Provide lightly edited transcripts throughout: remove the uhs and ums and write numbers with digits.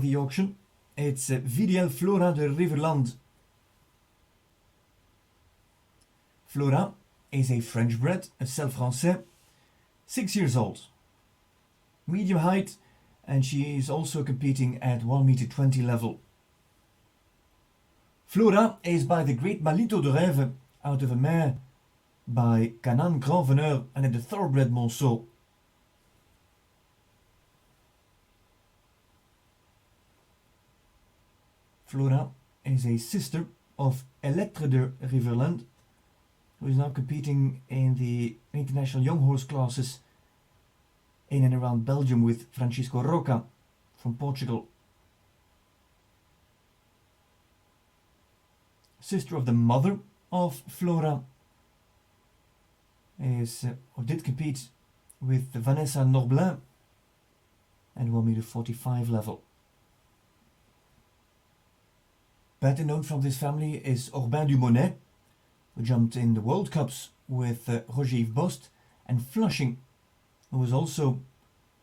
the auction. It's VDL Flora de Riverland. Flora is a French bred, a Selle Français, 6 years old, medium height, and she is also competing at 1m20 level. Flora is by the great Malito de Rêve out of a mare by Canaan Grand Veneur and at the thoroughbred Monceau. Flora is a sister of Electre de Riverland, who is now competing in the international young horse classes in and around Belgium with Francisco Roca from Portugal. Sister of the mother of Flora is or did compete with Vanessa Norblin at 1m45 level. Better known from this family is Orbin Dumonet, who jumped in the World Cups with Roger-Yves Bost, and Flushing, who was also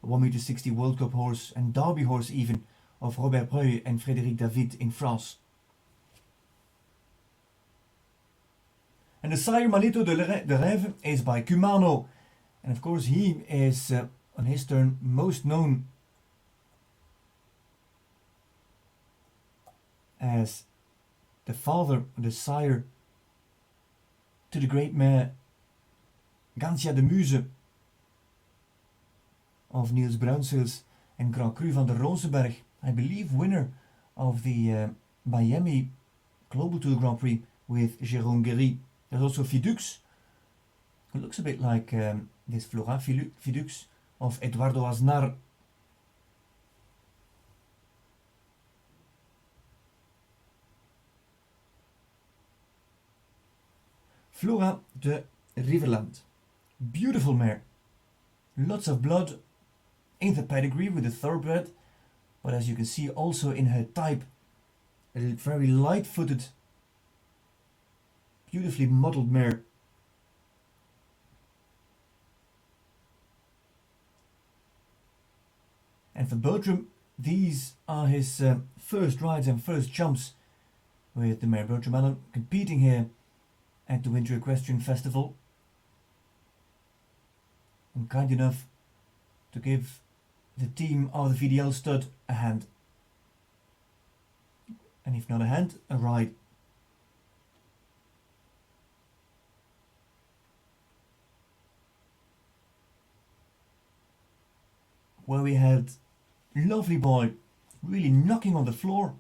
a 1m60 World Cup horse and Derby horse even of Robert Breuil and Frédéric David in France. And the sire Malito de Rêve is by Cumano, and of course he is on his turn most known as the father, the sire to the great mare Gancia de Muse of Niels Bruinseels and Grand Cru van der Rozenberg, I believe winner of the Miami Global Tour Grand Prix with Jérôme Guéry. There's also Fidux, who looks a bit like this Flora Fidux of Eduardo Aznar. Flora de Riverland. Beautiful mare. Lots of blood in the pedigree with the thoroughbred, but as you can see also in her type, a very light-footed, beautifully modelled mare. And for Bertram, these are his first rides and first jumps with the mare Bertram Allen competing here at the Winter Equestrian Festival, and kind enough to give the team of the VDL stud a hand, and if not a hand, a ride. Where we had Lovely Boy really knocking on the floor.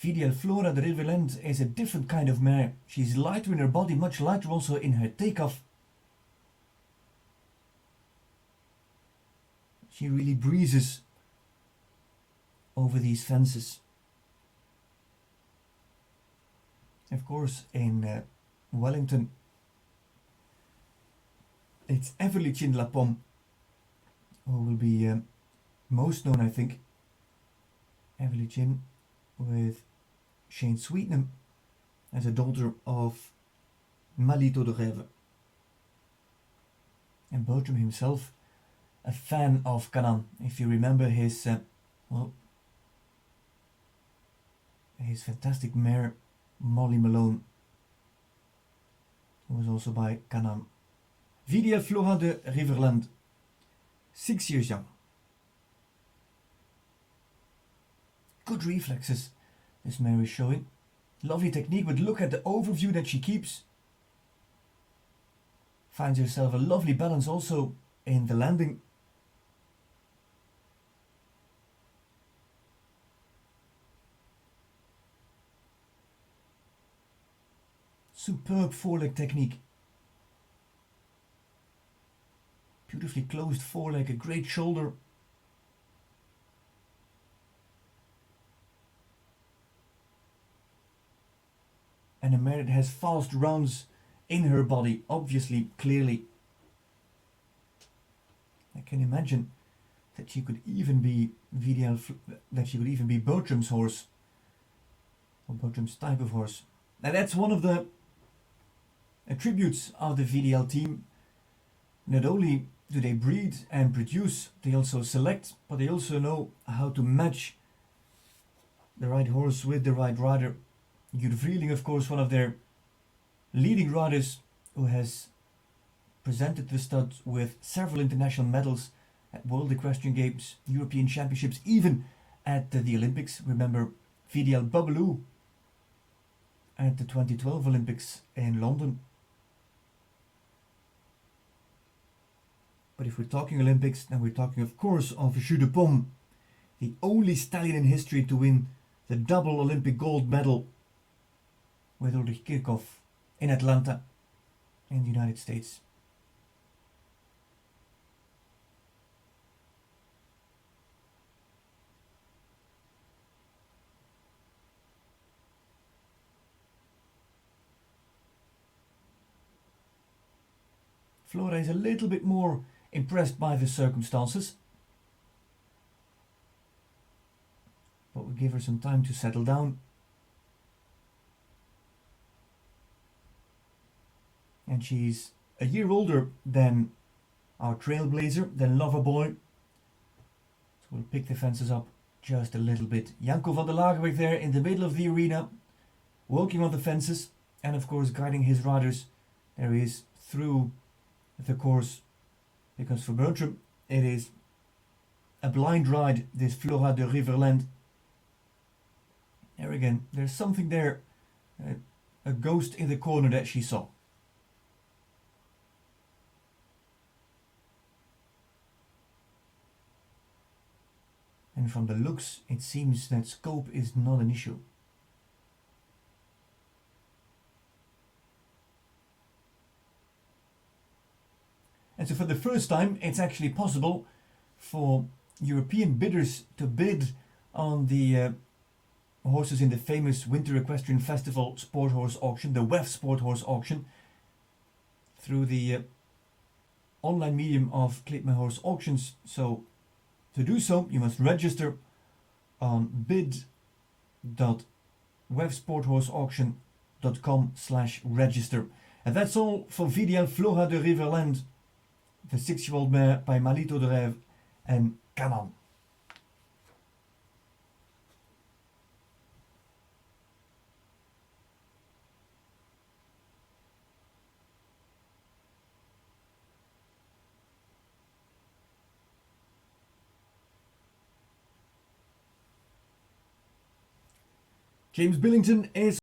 VDL Flora de Riverland is a different kind of mare. She's lighter in her body, much lighter also in her takeoff. She really breezes over these fences. Of course, in Wellington, it's Everly Chin La Pomme, who will be most known, I think. Everly Chin with Shane Sweetnam as a daughter of Malito de Rêve. And Bertram himself, a fan of Canaan. If you remember his his fantastic mare Molly Malone, who was also by Canaan. VDL Flora de Riverland, 6 years young. Good reflexes this mare is showing. Lovely technique, but look at the overview that she keeps. Finds herself a lovely balance also in the landing. Superb foreleg technique. Beautifully closed foreleg, a great shoulder. And a mare that has fast rounds in her body, obviously, clearly. I can imagine that she could even be Bertram's horse, or Bertram's type of horse. Now that's one of the attributes of the VDL team. Not only do they breed and produce, they also select, but they also know how to match the right horse with the right rider. Riverland, of course, one of their leading riders who has presented the stud with several international medals at World Equestrian Games, European Championships, even at the Olympics. Remember VDL Babaloo at the 2012 Olympics in London. But if we're talking Olympics, then we're talking of course of Jus de Pomme, the only stallion in history to win the double Olympic gold medal with Ulrich Kirchhoff in Atlanta in the United States. Flora is a little bit more impressed by the circumstances, but we'll give her some time to settle down. And she's a year older than our trailblazer, than Loverboy, so we'll pick the fences up just a little bit. Janko van der Lagerweg there in the middle of the arena, working on the fences and of course guiding his riders. There he is through the course, because for Bertram it is a blind ride, this Flora de Riverland. There again, there's something there, a ghost in the corner that she saw. And from the looks, it seems that scope is not an issue. And so for the first time, it's actually possible for European bidders to bid on the horses in the famous Winter Equestrian Festival Sport Horse Auction, the WEF Sport Horse Auction, through the online medium of Clip My Horse Auctions. So to do so, you must register on bid.wefsporthorseauction.com/register. And that's all for VDL Flora de Riverland, the 6-year-old mare by Malito de Rêve and Canan. James Billington is